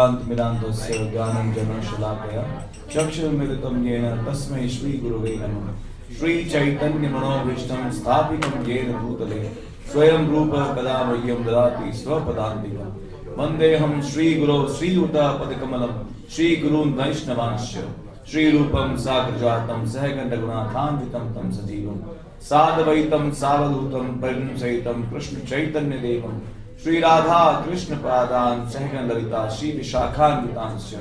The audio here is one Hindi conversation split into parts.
अज्ञानतिमिरान्धस्य ज्ञानञ्जनशलाकया चक्षुर्मिलितं येन तस्मै श्रीगुरवे नमः। श्रीचैतन्यमनोभीष्टं स्थापितं येन भूतले स्वयं रूप कदा मह्यं ददाति स्वपदान्तिकम्। वन्देऽहं श्रीगुरो श्रीयुतपदकमलं श्रीगुरून् वैष्णवांश्च श्रीरूपं साग्रजातं सहगणरघुनाथान्वितं तं सजीवं साद्वैतं सावधूतं परिणमसहितं कृष्णचैतन्यदेवं श्रीराधा कृष्णपादान् सहगणललिता श्रीविशाखान्वितांश्च।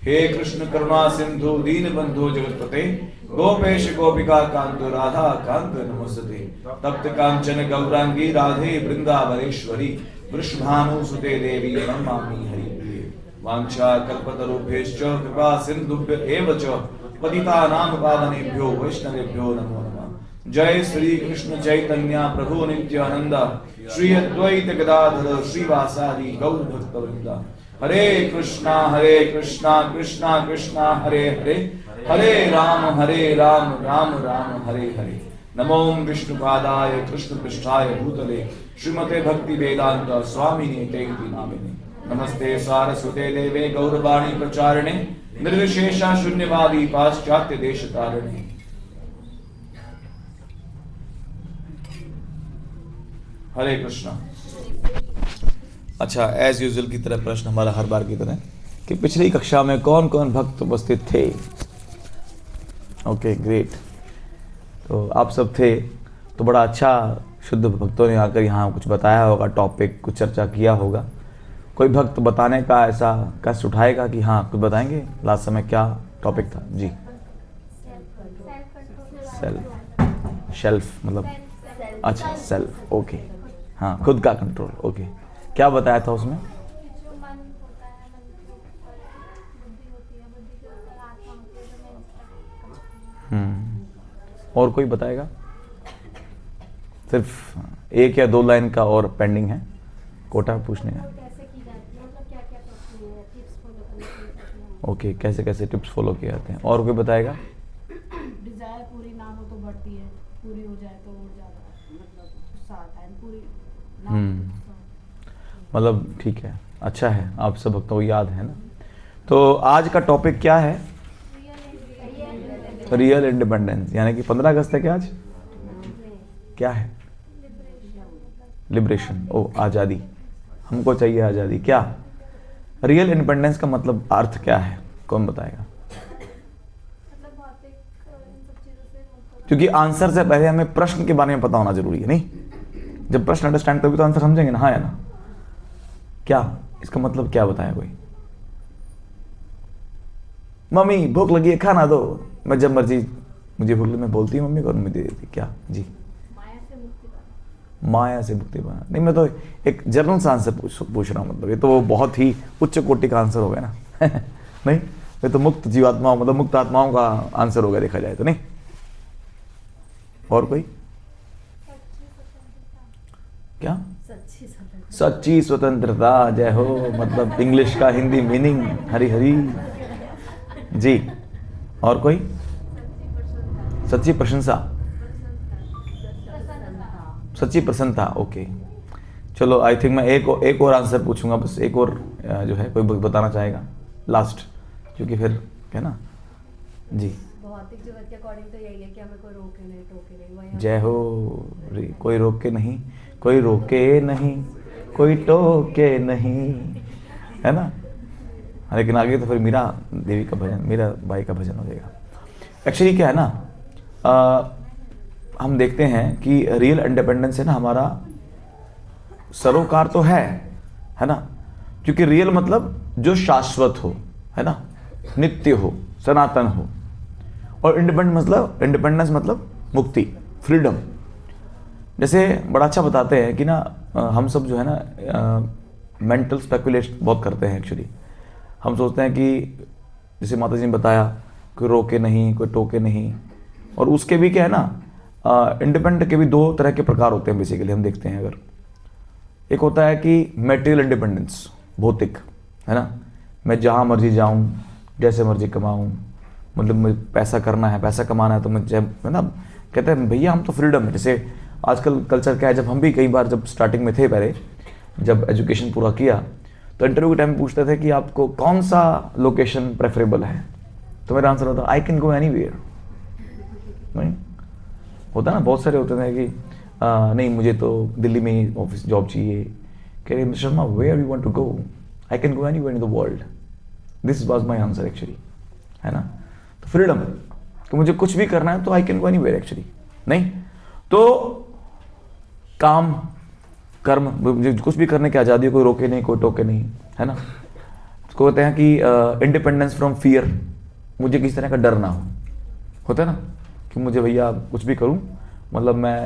हे कृष्ण करुणा सिंधु दीनबंधु जगत्पते गोपेश गोपिका कांतो राधा कांत नमोस्तुते। तप्त कांचन गौरांगी राधे वृंदावनेश्वरी वृषभानुसुते देवी नमामि हरिप्रिये। वाञ्छा कल्पतरुभ्यश्च कृपा सिन्धुभ्य एव च पतितानां पावनेभ्यो वैष्णवेभ्यो नमो नमः। जय श्री कृष्ण चैतन्य प्रभु नित्यानंद श्री अद्वैत गदाधर श्रीवासादि गौर भक्तवृंद। हरे कृष्णा कृष्णा कृष्णा हरे हरे, हरे राम राम राम हरे हरे। नमो विष्णुपादाय कृष्णपृष्ठाय भूतले श्रीमते भक्ति वेदांत स्वामिने तेति नामिने। नमस्ते सारस्वते देवे गौरवाणी प्रचारिणे निर्विशेषा शून्यवादी पाश्चात्य देश तारिणे। हरे कृष्णा। अच्छा, एज यूजुअल की तरह प्रश्न हमारा हर बार की तरह कि पिछली कक्षा में कौन कौन भक्त उपस्थित थे। ओके ग्रेट, तो आप सब थे तो बड़ा अच्छा, शुद्ध भक्तों ने आकर यहाँ कुछ बताया होगा, टॉपिक कुछ चर्चा किया होगा। कोई भक्त बताने का ऐसा कष्ट उठाएगा कि हाँ कुछ बताएंगे लास्ट समय क्या टॉपिक था? जी, सेल्फ मतलब अच्छा सेल्फ, ओके हाँ, खुद का कंट्रोल। ओके, क्या बताया था उसमें? और कोई बताएगा? सिर्फ एक या दो लाइन का और पेंडिंग है, कोटा पूछने का। ओके, कैसे कैसे टिप्स फॉलो किए जाते हैं, और कोई बताएगा? डिजायर पूरी ना हो तो बढ़ती है, पूरी हो जाए तो और ज्यादा मतलब गुस्सा आता है, पूरी मतलब ठीक है, अच्छा है, आप सब भक्तों को याद है ना। तो आज का टॉपिक क्या है? रियल इंडिपेंडेंस, यानी कि 15 अगस्त है क्या आज? क्या है? लिबरेशन, ओ आज़ादी, हमको चाहिए आज़ादी। क्या रियल इंडिपेंडेंस का मतलब अर्थ क्या है, कौन बताएगा? क्योंकि आंसर से पहले हमें प्रश्न के बारे में पता होना जरूरी है, नहीं? जब प्रश्न अंडरस्टैंड तभी तो आंसर समझेंगे ना, हाँ या ना? क्या इसका मतलब क्या बताया कोई? मम्मी भूख लगी है खाना दो, मैं जब मर्जी मुझे भूख लगी मैं बोलती हूँ मम्मी को और मुझे दे देती। क्या जी? माया से मुक्ति पाना। नहीं, मैं तो एक जनरल सा आंसर पूछ रहा हूँ, मतलब ये तो बहुत ही उच्च कोटि का आंसर हो गया ना नहीं, ये तो मुक्त जीवात्माओं मतलब मुक्त आत्माओं का आंसर हो गया देखा जाए तो, नहीं? और कोई? क्या? सच्ची स्वतंत्रता, जय हो, मतलब इंग्लिश का हिंदी मीनिंग, हरी हरी जी। और कोई? सच्ची प्रशंसा, सच्ची प्रसन्नता। ओके, चलो आई थिंक मैं एक और आंसर पूछूंगा, बस एक और जो है कोई बताना चाहेगा लास्ट, क्योंकि फिर है ना जी। भौतिक जगत के अकॉर्डिंग तो यही है कि हमें कोई रोके नहीं टोके नहीं। जय हो, कोई रोके नहीं, कोई रोके नहीं, कोई टोके नहीं, है ना? लेकिन आगे तो फिर मीरा देवी का भजन, मीरा बाई का भजन हो जाएगा। एक्चुअली क्या है ना, हम देखते हैं कि रियल इंडिपेंडेंस है ना हमारा, सरोकार तो है ना, क्योंकि रियल मतलब जो शाश्वत हो, है ना, नित्य हो, सनातन हो। और इंडिपेंडेंस मतलब मुक्ति, फ्रीडम। जैसे बड़ा अच्छा बताते हैं कि ना हम सब जो है ना मेंटल स्पेकुलेशन बहुत करते हैं। एक्चुअली हम सोचते हैं कि जैसे माता जी ने बताया, कोई रोके नहीं, कोई टोके नहीं। और उसके भी क्या है ना, इंडिपेंडेंट के भी दो तरह के प्रकार होते हैं बेसिकली, हम देखते हैं। अगर एक होता है कि मेटेरियल इंडिपेंडेंस, भौतिक, है ना, मैं जहाँ मर्जी जाऊँ, जैसे मर्जी कमाऊँ, मतलब मुझे पैसा करना है, पैसा कमाना है तो मुझे, है ना, कहते हैं भैया हम तो फ्रीडम है। जैसे आजकल कल्चर क्या है, जब हम भी कई बार जब स्टार्टिंग में थे, पहले जब एजुकेशन पूरा किया तो इंटरव्यू के टाइम पूछते थे कि आपको कौन सा लोकेशन प्रेफरेबल है, तो मेरा आंसर होता आई कैन गो एनीवेयर। नहीं होता ना, बहुत सारे होते थे कि नहीं मुझे तो दिल्ली में ही ऑफिस जॉब चाहिए। कह रहे mister Sharma where you want to go, I can go anywhere in the world. This was my answer actually, है ना। तो फ्रीडम कि मुझे कुछ भी करना है तो आई कैन गो एनीवेयर एक्चुअली। नहीं तो काम कर्म, मुझे कुछ भी करने की आज़ादी, कोई रोके नहीं कोई टोके नहीं, है ना। उसको कहते हैं कि इंडिपेंडेंस फ्रॉम फियर, मुझे किसी तरह का डर ना हो। होता है ना कि मुझे भैया कुछ भी करूं, मतलब मैं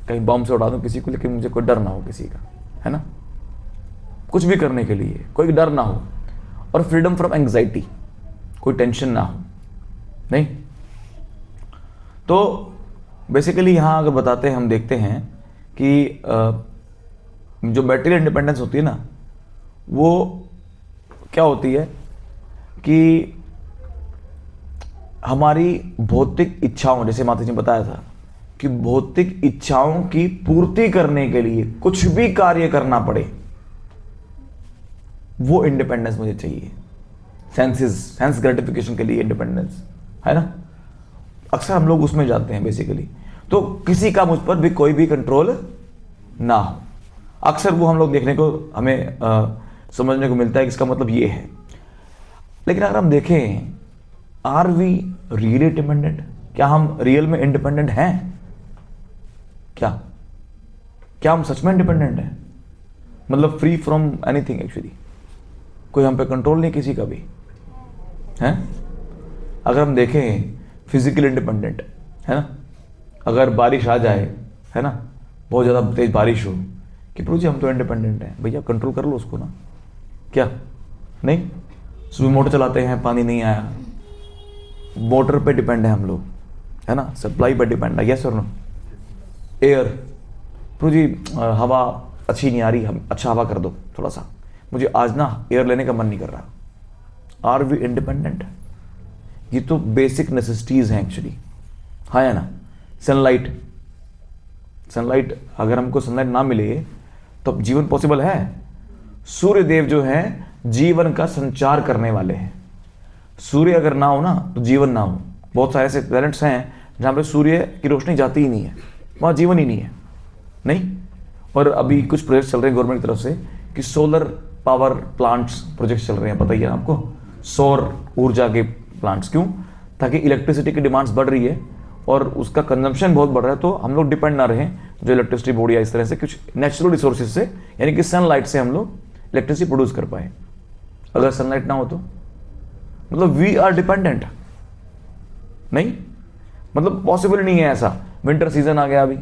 कहीं बॉम्ब से उड़ा दूं किसी को, लेकिन मुझे कोई डर ना हो किसी का, है ना। कुछ भी करने के लिए कोई डर ना हो। और फ्रीडम फ्रॉम एंग्जाइटी, कोई टेंशन ना हो। नहीं तो बेसिकली यहाँ अगर बताते हैं, हम देखते हैं कि जो मटेरियल इंडिपेंडेंस होती है ना, वो क्या होती है कि हमारी भौतिक इच्छाओं, जैसे माता जी ने बताया था कि भौतिक इच्छाओं की पूर्ति करने के लिए कुछ भी कार्य करना पड़े, वो इंडिपेंडेंस मुझे चाहिए। सेंस ग्रेटिफिकेशन के लिए इंडिपेंडेंस, है ना। अक्सर हम लोग उसमें जाते हैं बेसिकली, तो किसी का मुझ पर भी कोई भी कंट्रोल ना हो। अक्सर वो हम लोग देखने को हमें समझने को मिलता है कि इसका मतलब ये है। लेकिन अगर हम देखें, आर वी रियली इंडिपेंडेंट, क्या हम रियल में इंडिपेंडेंट हैं? क्या हम सच में इंडिपेंडेंट हैं? मतलब फ्री फ्रॉम एनीथिंग एक्चुअली, कोई हम पे कंट्रोल नहीं किसी का भी है। अगर हम देखें फिजिकल इंडिपेंडेंट, है ना। अगर बारिश आ जाए, है ना, बहुत ज़्यादा तेज बारिश हो, कि प्रभु जी हम तो इंडिपेंडेंट हैं, भैया कंट्रोल कर लो उसको ना। क्या नहीं, सुबह मोटर चलाते हैं पानी नहीं आया, मोटर पे डिपेंड है हम लोग, है ना, सप्लाई पे डिपेंड है। यस और नो। एयर, प्रभु जी हवा अच्छी नहीं आ रही, हम अच्छा हवा कर दो थोड़ा सा, मुझे आज ना एयर लेने का मन नहीं कर रहा। Are we independent? ये तो बेसिक नेसेसिटीज हैं एक्चुअली, हाँ या ना। सनलाइट अगर हमको सनलाइट ना मिले तो जीवन पॉसिबल है? सूर्य देव जो है जीवन का संचार करने वाले हैं। सूर्य अगर ना हो ना तो जीवन ना हो। बहुत सारे ऐसे प्लैनेट्स हैं जहाँ पे सूर्य की रोशनी जाती ही नहीं है, वहाँ जीवन ही नहीं है। नहीं, और अभी कुछ प्रोजेक्ट चल रहे हैं गवर्नमेंट की तरफ से कि सोलर पावर प्लांट्स प्रोजेक्ट चल रहे हैं, पता ही है आपको, सौर ऊर्जा के प्लांट्स। क्यों? ताकि इलेक्ट्रिसिटी की डिमांड्स बढ़ रही है और उसका कंजम्पशन बहुत बढ़ रहा है, तो हम लोग डिपेंड ना रहें जो इलेक्ट्रिसिटी बोर्ड या इस तरह से कुछ नेचुरल रिसोर्सेज से, यानी कि सनलाइट से हम लोग इलेक्ट्रिसिटी प्रोड्यूस कर पाए। अगर सनलाइट ना हो तो मतलब वी आर डिपेंडेंट। नहीं, मतलब पॉसिबल नहीं है ऐसा। विंटर सीजन आ गया अभी,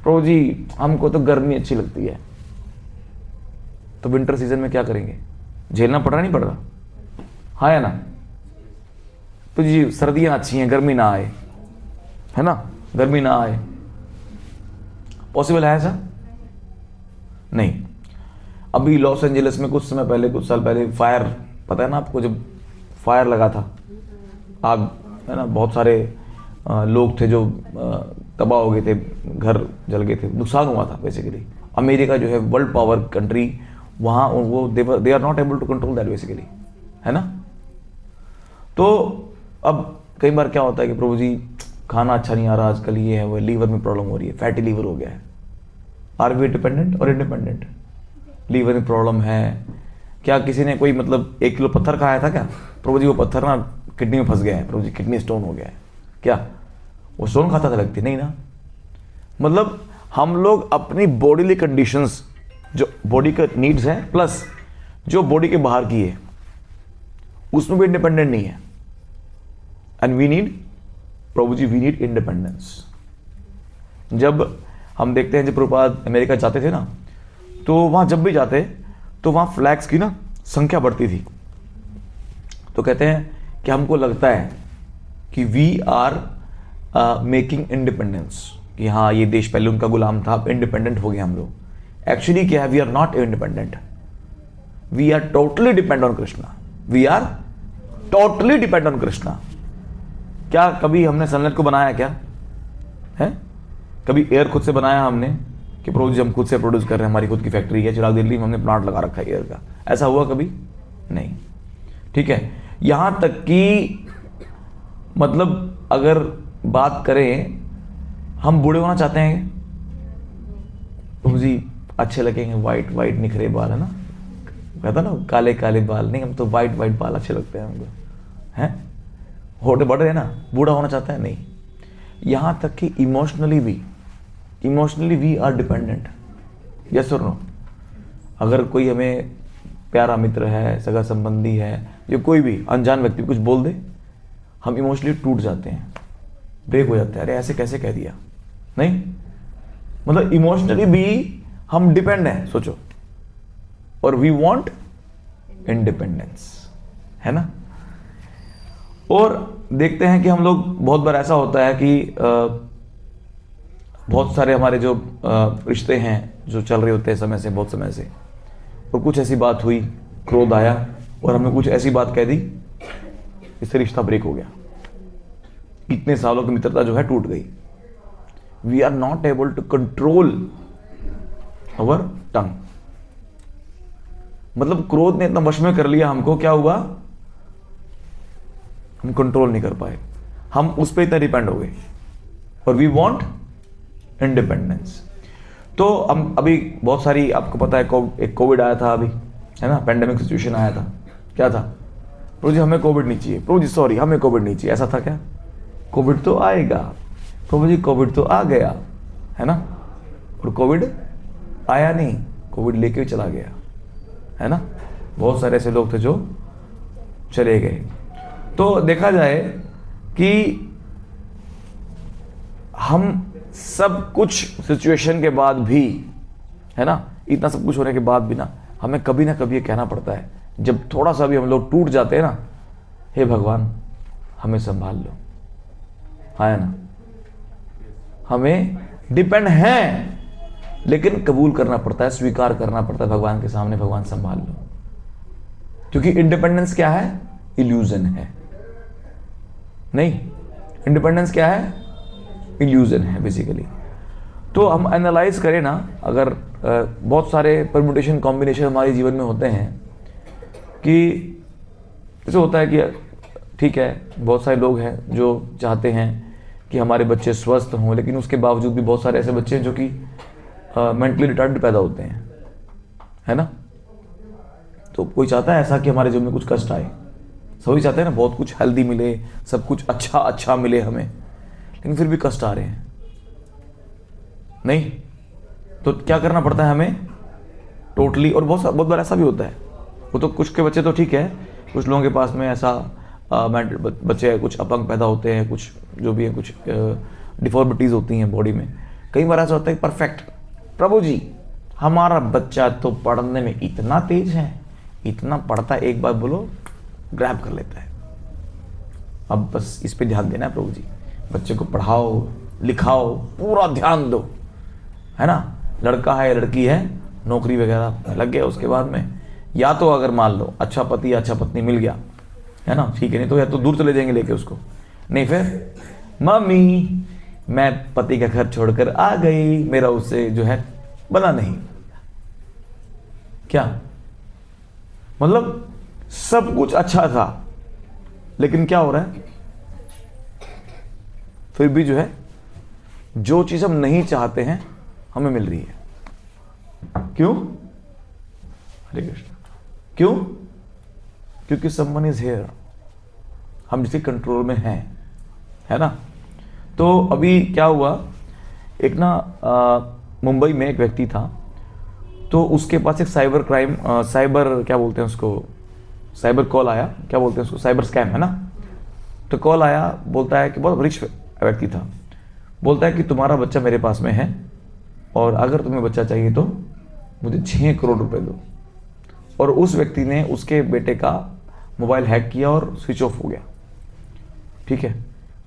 प्रभु जी हमको तो गर्मी अच्छी लगती है, तो विंटर सीजन में क्या करेंगे? झेलना पड़ रहा नहीं पड़ रहा, हाँ या ना। तो जी सर्दियां अच्छी हैं, गर्मी ना आए, है ना, गर्मी ना आए, पॉसिबल है ऐसा? नहीं। अभी लॉस एंजलिस में कुछ समय पहले, कुछ साल पहले फायर, पता है ना आपको, जब फायर लगा था, आग, है ना, बहुत सारे लोग थे जो तबाह हो गए थे, घर जल गए थे, नुकसान हुआ था बेसिकली। अमेरिका जो है वर्ल्ड पावर कंट्री, वहाँ वो they are not able to control that basically, है ना। तो अब कई बार क्या होता है कि प्रभु जी खाना अच्छा नहीं आ रहा आजकल, ये है वो, लीवर में प्रॉब्लम हो रही है, फैटी लीवर हो गया है। आर वी डिपेंडेंट और इंडिपेंडेंट? लीवर में प्रॉब्लम है, क्या किसी ने कोई मतलब 1 किलो पत्थर खाया था क्या? प्रभु जी वो पत्थर ना किडनी में फंस गया है, प्रभु जी किडनी स्टोन हो गया है, क्या वो स्टोन खाता था लगती? नहीं ना। मतलब हम लोग अपनी बॉडीली कंडीशंस, जो बॉडी के नीड्स हैं प्लस जो बॉडी के बाहर की है, उसमें भी इंडिपेंडेंट नहीं है। एंड वी नीड, प्रभु जी वी नीड इंडिपेंडेंस। जब हम देखते हैं जब प्रभुपाद अमेरिका जाते थे ना, तो वहाँ जब भी जाते तो वहाँ फ्लैग्स की ना संख्या बढ़ती थी। तो कहते हैं कि हमको लगता है कि वी आर मेकिंग इंडिपेंडेंस, कि हाँ ये देश पहले उनका गुलाम था, अब इंडिपेंडेंट हो गए हम लोग। एक्चुअली क्या है, we are not independent, we are totally depend on Krishna. We are totally depend on Krishna. क्या कभी हमने सनलाइट को बनाया क्या है? कभी एयर खुद से बनाया हमने कि प्रभु जी हम खुद से प्रोड्यूस कर रहे हैं, हमारी खुद की फैक्ट्री है, चिराग दिल्ली में हमने प्लांट लगा रखा है एयर का? ऐसा हुआ कभी नहीं, ठीक है। यहां तक कि मतलब अगर बात करें, हम बूढ़े होना चाहते हैं प्रभु जी, अच्छे लगेंगे, वाइट वाइट निखरे बाल, है ना, कहता ना काले काले बाल नहीं, हम तो वाइट वाइट बाल अच्छे लगते हैं हमको, हैं, होठे बढ़ रहे हैं ना, बूढ़ा होना चाहता है नहीं। यहां तक कि emotionally we are dependent, yes और नो। अगर कोई हमें प्यारा मित्र है, सगा संबंधी है, या कोई भी अनजान व्यक्ति कुछ बोल दे, हम इमोशनली टूट जाते हैं, ब्रेक हो जाता है, अरे ऐसे कैसे कह दिया, नहीं, मतलब इमोशनली भी हम डिपेंड हैं, सोचो, और वी वांट इंडिपेंडेंस, है ना। और देखते हैं कि हम लोग, बहुत बार ऐसा होता है कि बहुत सारे हमारे जो रिश्ते हैं जो चल रहे होते हैं समय से, बहुत समय से, और कुछ ऐसी बात हुई, क्रोध आया और हमने कुछ ऐसी बात कह दी, इससे रिश्ता ब्रेक हो गया, इतने सालों की मित्रता जो है टूट गई। We are not able to control our tongue, मतलब क्रोध ने इतना वश में कर लिया हमको, क्या हुआ, हम कंट्रोल नहीं कर पाए, हम उस पर इतना डिपेंड हो गए, और वी वांट इंडिपेंडेंस। तो हम अभी बहुत सारी, आपको पता है एक कोविड आया था अभी, है ना, पेंडेमिक सिचुएशन आया था, क्या था, प्रभु जी हमें कोविड नहीं चाहिए, प्रभु जी सॉरी हमें कोविड नहीं चाहिए, ऐसा था क्या, कोविड तो आएगा, प्रभु जी कोविड तो आ गया, है ना, और कोविड आया नहीं, कोविड लेके चला गया, है ना, बहुत सारे ऐसे लोग थे जो चले गए। तो देखा जाए कि हम सब कुछ सिचुएशन के बाद भी, है ना, इतना सब कुछ होने के बाद भी ना, हमें कभी ना कभी ये कहना पड़ता है, जब थोड़ा सा भी हम लोग टूट जाते हैं ना, हे भगवान हमें संभाल लो, है ना, हमें डिपेंड है, लेकिन कबूल करना पड़ता है, स्वीकार करना पड़ता है भगवान के सामने, भगवान संभाल लो, क्योंकि इंडिपेंडेंस क्या है, इल्यूजन है, नहीं, इंडिपेंडेंस क्या है, इल्यूजन है बेसिकली। तो हम एनालाइज करें ना, अगर बहुत सारे परम्यूटेशन कॉम्बिनेशन हमारे जीवन में होते हैं, कि जैसे होता है कि ठीक है, बहुत सारे लोग हैं जो चाहते हैं कि हमारे बच्चे स्वस्थ हों, लेकिन उसके बावजूद भी बहुत सारे ऐसे बच्चे हैं जो कि मेंटली रिटार्ड पैदा होते हैं, है ना। तो कोई चाहता है ऐसा कि हमारे जीवन में कुछ कष्ट आए, सभी चाहते हैं ना, बहुत कुछ हेल्दी मिले, सब कुछ अच्छा मिले हमें, लेकिन फिर भी कष्ट आ रहे हैं, नहीं, तो क्या करना पड़ता है हमें टोटली। और बहुत बार ऐसा भी होता है, वो तो कुछ के बच्चे तो ठीक है, कुछ लोगों के पास में ऐसा बच्चे कुछ अपंग पैदा होते हैं, कुछ जो भी है, कुछ डिफॉर्मिटीज़ होती हैं बॉडी में। कई बार ऐसा होता है परफेक्ट, प्रभु जी हमारा बच्चा तो पढ़ने में इतना तेज है, इतना पढ़ता है, एक बार बोलो ग्रैब कर लेता है, अब बस इस पे ध्यान देना है प्रभु जी, बच्चे को पढ़ाओ लिखाओ, पूरा ध्यान दो, है ना, लड़का है लड़की है, नौकरी वगैरह लग गया, उसके बाद में या तो अगर मान लो अच्छा पति अच्छा पत्नी मिल गया, है ना, ठीक है, नहीं तो या तो दूर चले जाएंगे लेके उसको, नहीं फिर मम्मी मैं पति का घर छोड़कर आ गई, मेरा उससे जो है बना नहीं, क्या मतलब सब कुछ अच्छा था, लेकिन क्या हो रहा है, फिर भी जो है जो चीज हम नहीं चाहते हैं हमें मिल रही है, क्यों, हरे कृष्ण, क्यों, क्योंकि समवन इज हियर, हम जिसके कंट्रोल में हैं, है ना। तो अभी क्या हुआ, एक ना मुंबई में एक व्यक्ति था, तो उसके पास एक साइबर क्राइम, साइबर क्या बोलते हैं उसको, साइबर कॉल आया, क्या बोलते हैं उसको, साइबर स्कैम, है ना। तो कॉल आया, बोलता है कि बहुत रिच व्यक्ति था, बोलता है कि तुम्हारा बच्चा मेरे पास में है, और अगर तुम्हें बच्चा चाहिए तो मुझे 6 करोड़ रुपए दो। और उस व्यक्ति ने उसके बेटे का मोबाइल हैक किया और स्विच ऑफ हो गया, ठीक है।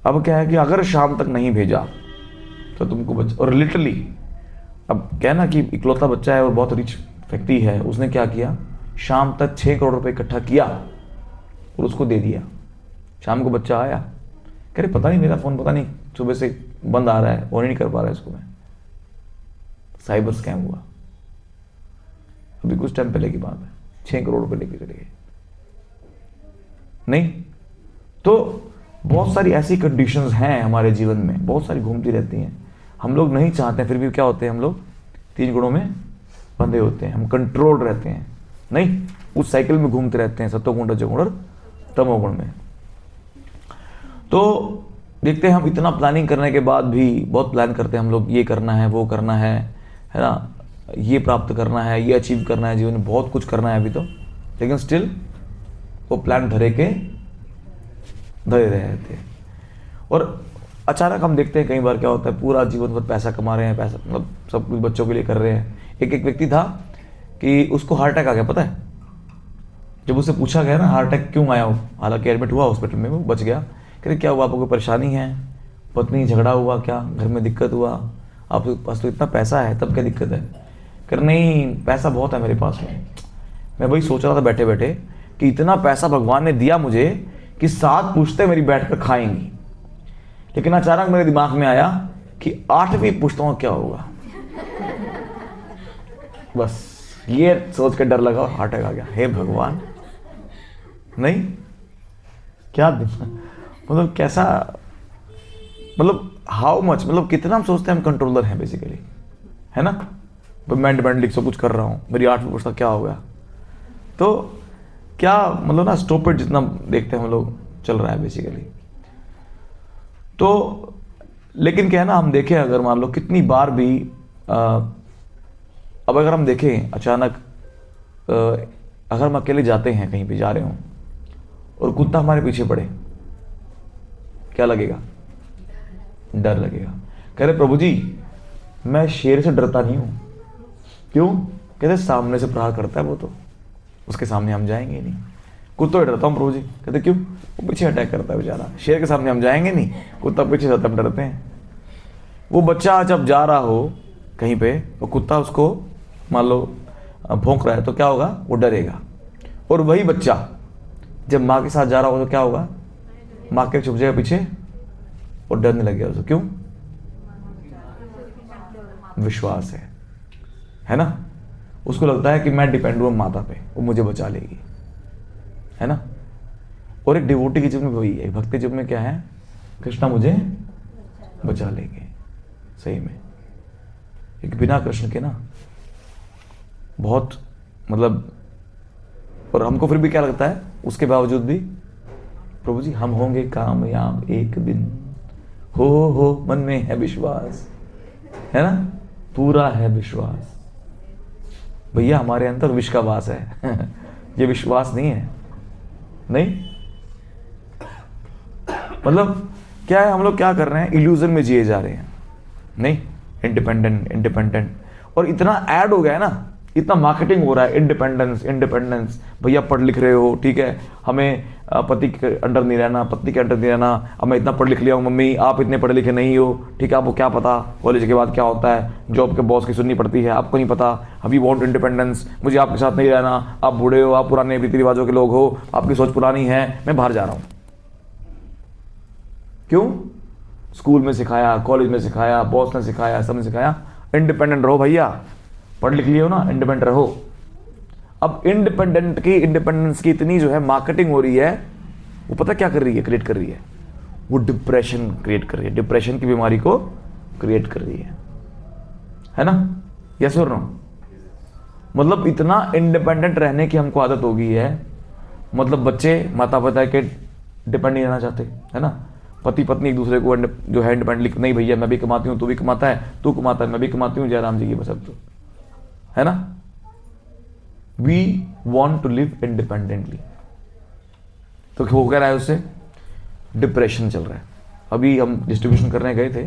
अब क्या है कि अगर शाम तक नहीं भेजा तो तुमको बच्चा, और लिटरली अब क्या है ना कि इकलौता बच्चा है और बहुत रिच व्यक्ति है, उसने क्या किया, शाम तक 6 करोड़ रुपए इकट्ठा किया और उसको दे दिया। शाम को बच्चा आया, कह रहे पता नहीं मेरा फ़ोन पता नहीं सुबह से बंद आ रहा है, ऑन ही नहीं कर पा रहा है इसको मैं, साइबर स्कैम हुआ, अभी कुछ टाइम पहले की बात है। 6 करोड़ रुपए लेके चले गए। नहीं तो बहुत सारी ऐसी कंडीशंस हैं हमारे जीवन में, बहुत सारी घूमती रहती हैं, हम लोग नहीं चाहते हैं, फिर भी क्या होते हैं, हम लोग 3 गुणों में बंधे होते हैं, हम कंट्रोल रहते हैं, नहीं उस साइकिल में घूमते रहते हैं, सत्वगुण रजोगुण और तमोगुण में। तो देखते हैं हम इतना प्लानिंग करने के बाद भी, बहुत प्लान करते हैं हम लोग, ये करना है, वो करना है ना, ये प्राप्त करना है, ये अचीव करना है, जीवन में बहुत कुछ करना है अभी तो, लेकिन स्टिल वो प्लान धरे रहते हैं। और अचानक हम देखते हैं कई बार क्या होता है, पूरा जीवन भर पैसा कमा रहे हैं, पैसा मतलब सब कुछ बच्चों के लिए कर रहे हैं। एक व्यक्ति था कि उसको हार्ट अटैक आ गया, पता है, जब उससे पूछा गया ना हार्ट अटैक क्यों आया हो, हालांकि एडमिट हुआ हॉस्पिटल में, वो बच गया, कह रहे क्या हुआ, आपको कोई परेशानी है, पत्नी झगड़ा हुआ क्या, घर में दिक्कत हुआ, आपके पास तो इतना पैसा है तब क्या दिक्कत है, कह रहे नहीं पैसा बहुत है मेरे पास में। मैं वही सोच रहा था बैठे बैठे कि इतना पैसा भगवान ने दिया मुझे कि 7 पुश्तें मेरी बैठकर खाएंगी, लेकिन अचानक मेरे दिमाग में आया कि 8वीं पुश्तों क्या होगा। बस ये सोच के डर लगा, हार्ट अटैक आ गया। हे भगवान, नहीं क्या मतलब कैसा, मतलब हाउ मच, मतलब कितना हम सोचते हैं हम कंट्रोलर हैं बेसिकली, है ना, मैं इंडिपेंडेंटली सब कुछ कर रहा हूँ, मेरी 8वीं पुश्ता क्या हो गया। तो क्या मतलब ना स्टॉपेड जितना देखते हैं हम लोग चल रहा है बेसिकली। तो लेकिन क्या है ना, हम देखें अगर मान लो कितनी बार भी अब अगर हम देखें अचानक अगर हम अकेले जाते हैं कहीं पे जा रहे हों और कुत्ता हमारे पीछे पड़े, क्या लगेगा, डर लगेगा। कह रहे प्रभु जी मैं शेर से डरता नहीं हूं, क्यों, कहते सामने से प्रहार करता है वो तो, उसके सामने हम जाएंगे ही नहीं। कुत्तों से डरता हूँ प्रभु जी, कहते क्यों, वो पीछे अटैक करता है बेचारा, शेर के सामने हम जाएंगे नहीं, कुत्ता पीछे से तब डरते हैं। वो बच्चा जब जा रहा हो कहीं पे और कुत्ता उसको मान लो भौंक रहा है तो क्या होगा, वो डरेगा। और वही बच्चा जब माँ के साथ जा रहा हो तो क्या होगा, माँ के छुप जाएगा पीछे और डरने लग गया उसको, क्यों, विश्वास है ना, उसको लगता है कि मैं डिपेंड हूँ माता पे, वो मुझे बचा लेगी, है ना। और एक डिवोटी की जीवन में वही है, एक भक्ति जीवन में क्या है, कृष्णा मुझे बचा लेंगे, सही में। एक बिना कृष्ण के ना बहुत मतलब, और हमको फिर भी क्या लगता है उसके बावजूद भी, प्रभु जी हम होंगे कामयाब एक दिन, हो मन में है विश्वास, है ना, पूरा है विश्वास। भैया हमारे अंदर विष का वास है ये विश्वास नहीं है, नहीं मतलब क्या है, हम लोग क्या कर रहे हैं, इल्यूजन में जिए जा रहे हैं, नहीं इंडिपेंडेंट। और इतना ऐड हो गया है ना, इतना मार्केटिंग हो रहा है, इंडिपेंडेंस, भैया पढ़ लिख रहे हो ठीक है, हमें पति के अंडर नहीं रहना, पत्नी के अंडर नहीं रहना, अब मैं इतना पढ़ लिख लिया हूँ, मम्मी आप इतने पढ़े लिखे नहीं हो, ठीक है, आपको क्या पता कॉलेज के बाद क्या होता है, जॉब के बॉस की सुननी पड़ती है, आपको नहीं पता, अभी वॉन्ट इंडिपेंडेंस, मुझे आपके साथ नहीं रहना, आप बूढ़े हो, आप पुराने रीति रिवाजों के लोग हो, आपकी सोच पुरानी है, मैं बाहर जा रहा हूँ। क्यों, स्कूल में सिखाया, कॉलेज में सिखाया, बॉस ने सिखाया, सबने सिखाया इंडिपेंडेंट रहो भैया, पढ़ लिख लियो ना, इंडिपेंडेंट रहो। अब इंडिपेंडेंस की इतनी जो है मार्केटिंग हो रही है, वो पता क्या कर रही है, क्रिएट कर रही है, वो डिप्रेशन क्रिएट कर रही है, डिप्रेशन की बीमारी को क्रिएट कर रही है ना, यस और नो। मतलब इतना इंडिपेंडेंट रहने की हमको आदत हो गई है, मतलब बच्चे माता पिता के डिपेंड नहीं रहना चाहते, है ना, पति पत्नी एक दूसरे को जो है इंडिपेंडेंटली, नहीं भैया मैं भी कमाती हूँ, तू भी कमाता है, तू कमाता है, मैं भी कमाती हूँ, जयराम जी की बस, अब तो है ना, we want to live independently. तो हो क्या रहा है, उससे डिप्रेशन चल रहा है। अभी हम डिस्ट्रीब्यूशन करने गए थे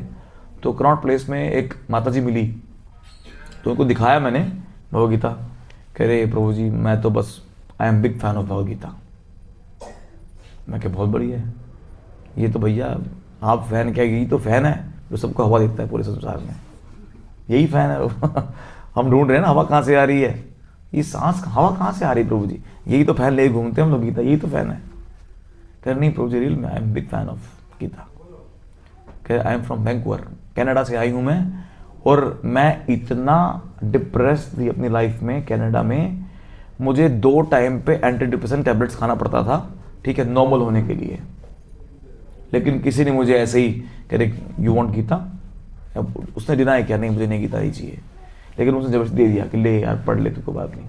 तो कनॉट प्लेस में एक माताजी मिली, तो उनको दिखाया मैंने भगवद गीता, कह रहे प्रभु जी मैं तो बस I am big fan of Bhagavad Gita. मैं क्या बहुत बढ़िया है, ये तो भैया आप फैन क्या, यही तो फैन है जो सबको हवा देता है पूरे संसार में, यही फैन है हम ढूंढ रहे हैं ना हवा कहाँ से आ रही है, ये सांस हवा कहाँ से आ रही है प्रभु जी, यही तो फैन ले घूमते हैं हम लोग गीता, यही तो फैन है। कह नहीं प्रभु जी रियल में I am big fan of Gita. कह I am from Vancouver, Canada से आई हूँ मैं, और मैं इतना डिप्रेस थी अपनी लाइफ में कनाडा में, मुझे 2 टाइम पे एंटी डिप्रेशन टैबलेट्स खाना पड़ता था, ठीक है, नॉर्मल होने के लिए। लेकिन किसी ने मुझे ऐसे ही कह रहे यू वांट गीता, उसने डिनाई किया, नहीं मुझे नहीं गीता ही चाहिए, लेकिन उसने जबरदस्ती दे दिया कि ले यार पढ़ ले, तू कोई बात नहीं,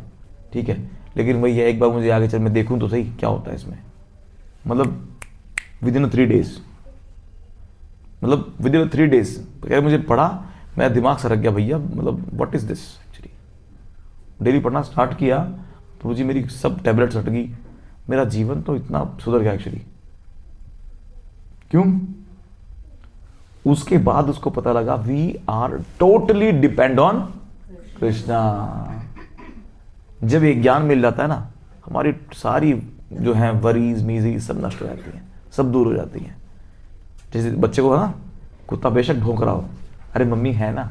ठीक है। लेकिन वही है, एक बार मुझे आगे चल मैं देखूँ तो सही क्या होता है इसमें। मतलब विद इन 3 डेज, मतलब विद इन 3 डेज कह मुझे पढ़ा, मेरा दिमाग सरक गया भैया, मतलब what is this actually. Daily पढ़ना स्टार्ट किया तो जी मेरी सब टैबलेट्स हट गई, मेरा जीवन तो इतना सुधर गया एक्चुअली। क्यों? उसके बाद उसको पता लगा we are totally depend on Krishna. जब ये ज्ञान मिल जाता है ना, हमारी सारी जो है वरीज मीजीज सब नष्ट हो जाती हैं, सब दूर हो जाती हैं। जैसे बच्चे को ना कुत्ता बेशक भौंक रहा हो, अरे मम्मी है ना।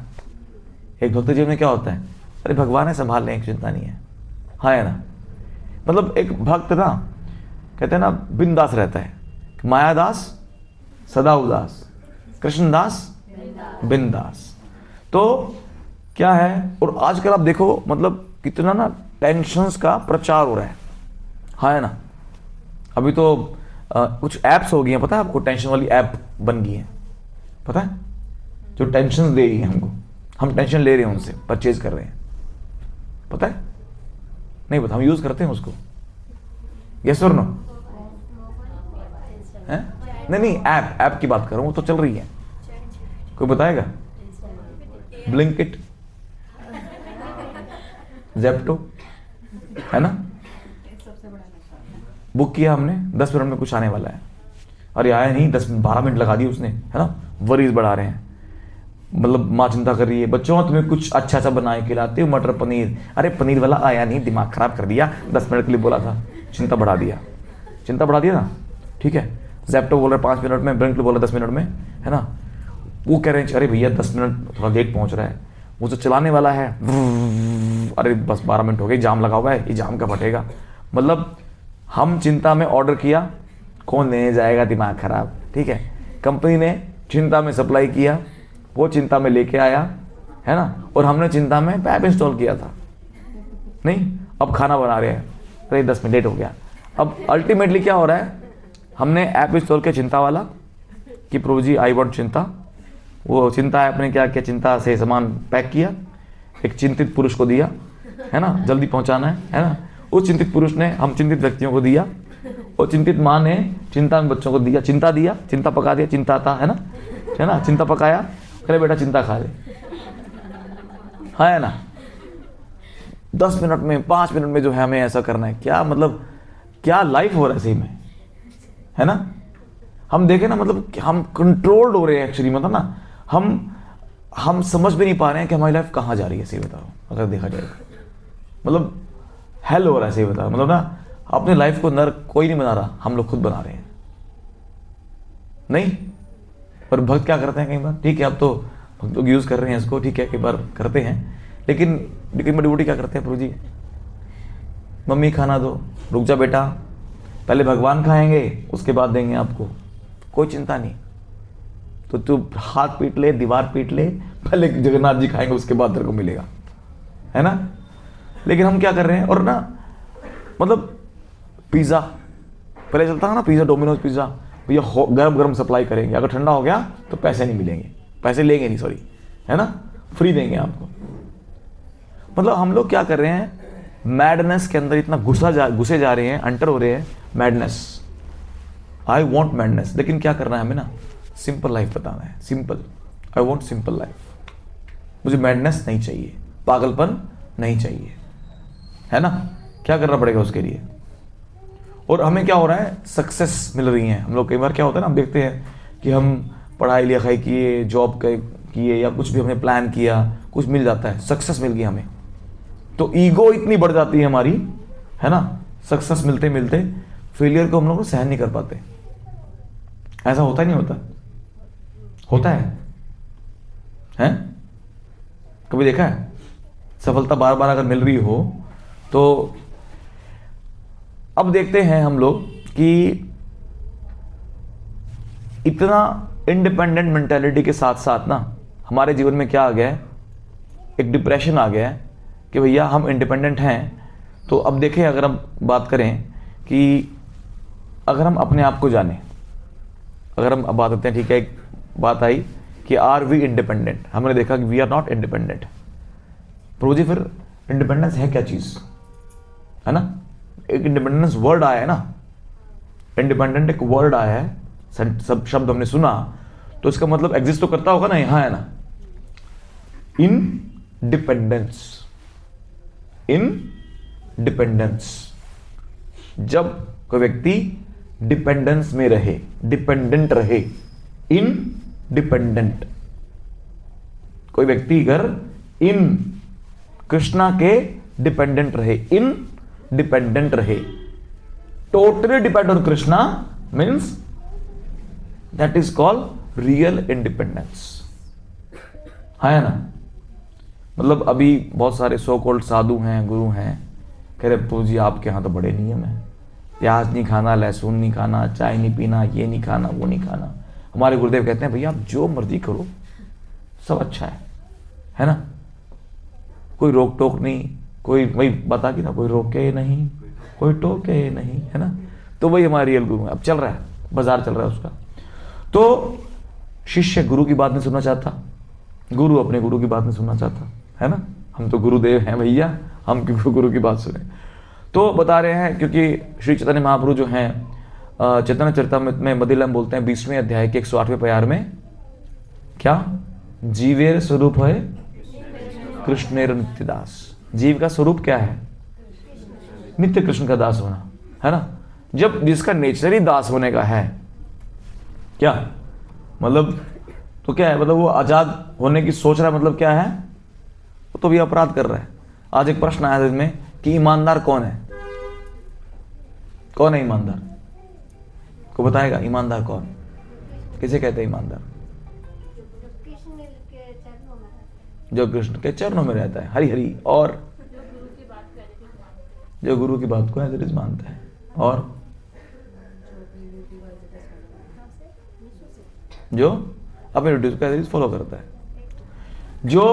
एक भक्त जीवन में क्या होता है, अरे भगवान है संभाल लें, चिंता नहीं है, हाँ है ना। मतलब एक भक्त ना कहते हैं ना बिंदास रहता है, मायादास सदा उदास, कृष्णदास बिंदास। तो क्या है, और आजकल आप देखो मतलब कितना ना टेंशन्स का प्रचार हो रहा है, हाँ है ना। अभी तो कुछ ऐप्स हो गई हैं, पता है आपको, टेंशन वाली ऐप बन गई है, पता है, जो टेंशन दे रही है हमको, हम टेंशन ले रहे हैं उनसे, परचेज कर रहे हैं, पता है नहीं पता, हम यूज करते हैं उसको, यस और नो है? नहीं ऐप की बात कर रहा हूं, वो तो चल रही है, कोई बताएगा? ब्लिंकिट, ज़ेप्टो, है ना। बुक किया हमने, 10 मिनट में कुछ आने वाला है, अरे आया नहीं, 10-12 मिनट लगा दिए उसने, है ना। वरीज बढ़ा रहे हैं, मतलब माँ चिंता कर रही है, बच्चों तुम्हें कुछ अच्छा सा बना के खिलाते हो, मटर पनीर, अरे पनीर वाला आया नहीं, दिमाग खराब कर दिया, 10 मिनट के लिए बोला था, चिंता बढ़ा दिया ना, ठीक है। ज़ेप्टो बोल रहे 5 मिनट में, ब्लिंकिट बोल रहे 10 मिनट में, है ना। वो कह रहे हैं अरे भैया 10 मिनट थोड़ा लेट पहुंच रहा है, वो जो चलाने वाला है, अरे बस 12 मिनट हो गए, जाम लगा हुआ है, ये जाम का फटेगा। मतलब हम चिंता में ऑर्डर किया, कौन लेने जाएगा, दिमाग खराब, ठीक है। कंपनी ने चिंता में सप्लाई किया, वो चिंता में लेके आया, है ना, और हमने चिंता में ऐप इंस्टॉल किया था, नहीं, अब खाना बना रहे हैं, अरे 10 मिनट लेट हो गया। अब अल्टीमेटली क्या हो रहा है, हमने ऐप इंस्टॉल किया चिंता वाला कि प्रभु जी आई वांट चिंता, वो चिंता ऐप ने क्या किया, चिंता से सामान पैक किया, एक चिंतित पुरुष को दिया, है ना, जल्दी पहुंचाना है ना। उस चिंतित पुरुष ने हम चिंतित व्यक्तियों को दिया, और चिंतित माँ ने चिंता में बच्चों को दिया, चिंता पका दिया, चिंता था, है ना, चिंता पकाया, अरे बेटा चिंता खा ले, हाँ है ना। 10 मिनट में 5 मिनट में जो है हमें ऐसा करना है, क्या मतलब क्या लाइफ हो रहा है सही में, है ना। हम देखें ना, मतलब हम कंट्रोल्ड हो रहे हैं एक्चुअली, मतलब ना हम समझ भी नहीं पा रहे हैं कि हमारी लाइफ कहाँ जा रही है, सही बताओ, अगर देखा जाए मतलब हेल हो रहा है, सही बताओ, मतलब ना अपने लाइफ को नर्क कोई नहीं बना रहा, हम लोग खुद बना रहे हैं, नहीं। पर भक्त क्या करते हैं कई बार, ठीक है, अब तो भक्त लोग यूज़ कर रहे हैं इसको, ठीक है, कई बार करते हैं, लेकिन डिवोटी क्या करते हैं, प्रभु जी मम्मी खाना दो, रुक जा बेटा, पहले भगवान खाएंगे उसके बाद देंगे आपको, कोई चिंता नहीं, तो तू हाथ पीट ले, दीवार पीट ले, पहले जगन्नाथ जी खाएंगे उसके बाद तेरे को मिलेगा, है ना। लेकिन हम क्या कर रहे हैं, और ना मतलब पिज़्ज़ा पहले चलता है ना, पिज़्ज़ा, डोमिनोज पिज़्ज़ा, भैया गरम गरम सप्लाई करेंगे, अगर ठंडा हो गया तो पैसे नहीं मिलेंगे, पैसे लेंगे नहीं, सॉरी, है ना, फ्री देंगे आपको। मतलब हम लोग क्या कर रहे हैं, मैडनेस के अंदर इतना घुसे जा रहे हैं, अंटर हो रहे हैं, मैडनेस, आई वॉन्ट मैडनेस। लेकिन क्या करना है हमें ना, सिंपल लाइफ बताना है, simple, I want simple life, मुझे मैडनेस नहीं चाहिए, पागलपन नहीं चाहिए, है ना। क्या करना पड़ेगा उसके लिए, और हमें क्या हो रहा है, सक्सेस मिल रही है। हम लोग कई बार क्या होता है ना, हम देखते हैं कि हम पढ़ाई लिखाई किए, जॉब किए, या कुछ भी हमने प्लान किया, कुछ मिल जाता है, सक्सेस मिल गई हमें, तो ईगो इतनी बढ़ जाती है हमारी, है ना। सक्सेस मिलते मिलते फेलियर को हम लोग सहन नहीं कर पाते। ऐसा होता ही नहीं होता, होता है? कभी देखा है? सफलता बार बार अगर मिल रही हो तो अब देखते हैं हम लोग कि इतना इंडिपेंडेंट मेंटालिटी के साथ साथ ना हमारे जीवन में क्या आ गया है, एक डिप्रेशन आ गया है कि भैया हम इंडिपेंडेंट हैं तो अब देखें, अगर हम बात करें कि अगर हम अपने आप को जानें, अगर हम अब बात करते हैं, ठीक है, एक बात आई कि आर वी इंडिपेंडेंट, हमने देखा कि वी आर नॉट इंडिपेंडेंट। प्रभु जी, फिर इंडिपेंडेंस है क्या चीज़, है ना? एक इंडिपेंडेंस वर्ड आया है ना, इंडिपेंडेंट एक वर्ड आया है, सब शब्द हमने सुना, तो इसका मतलब एग्जिस्ट तो करता होगा ना, यहाँ है ना, इंडिपेंडेंस। इंडिपेंडेंस, जब कोई व्यक्ति डिपेंडेंस में रहे, डिपेंडेंट रहे, इनडिपेंडेंट, कोई व्यक्ति अगर इन कृष्णा के डिपेंडेंट रहे, इन डिपेंडेंट रहे, totally depend on Krishna, means that is called real independence, है ना? मतलब अभी बहुत सारे सो कॉल्ड साधु हैं, गुरु हैं, कह रहे प्रभु जी आपके यहाँ तो बड़े नियम हैं, प्याज नहीं खाना, लहसुन नहीं खाना, चाय नहीं पीना, ये नहीं खाना, वो नहीं खाना। हमारे गुरुदेव कहते हैं भैया आप जो मर्जी करो, सब अच्छा है ना? कोई रोक टोक नहीं, कोई वही बता कि ना, कोई रोके नहीं, कोई टोके नहीं, है ना? तो वही हमारे रियल गुरु है। अब चल रहा है, बाजार चल रहा है उसका। तो शिष्य गुरु की बात नहीं सुनना चाहता, गुरु अपने गुरु की बात नहीं सुनना चाहता, है ना? हम तो गुरुदेव हैं भैया, हम क्यों गुरु की बात सुने? तो बता रहे हैं, क्योंकि श्री चैतन्य महाप्रभु जो हैं चैतन्य चरितामृत में मदिलम बोलते हैं 20वें अध्याय के 108वें प्यार में, क्या? जीवेर स्वरूप है कृष्णेर नित्य दास। जीव का स्वरूप क्या है? नित्य कृष्ण का दास होना, है ना? जब जिसका नेचर ही दास होने का है, क्या मतलब, तो क्या है, मतलब वो आजाद होने की सोच रहा है, मतलब क्या है? वो तो भी अपराध कर रहा है। आज एक प्रश्न आया इसमें कि ईमानदार कौन है? कौन है ईमानदार? को बताएगा ईमानदार कौन? किसे कहते हैं ईमानदार? जो कृष्ण के चरणों में रहता है, हरि हरि, और जो गुरु की बात को एज इट इज मानता है, और जो अपने ड्यूटी को एज इट इज फॉलो करता है, जो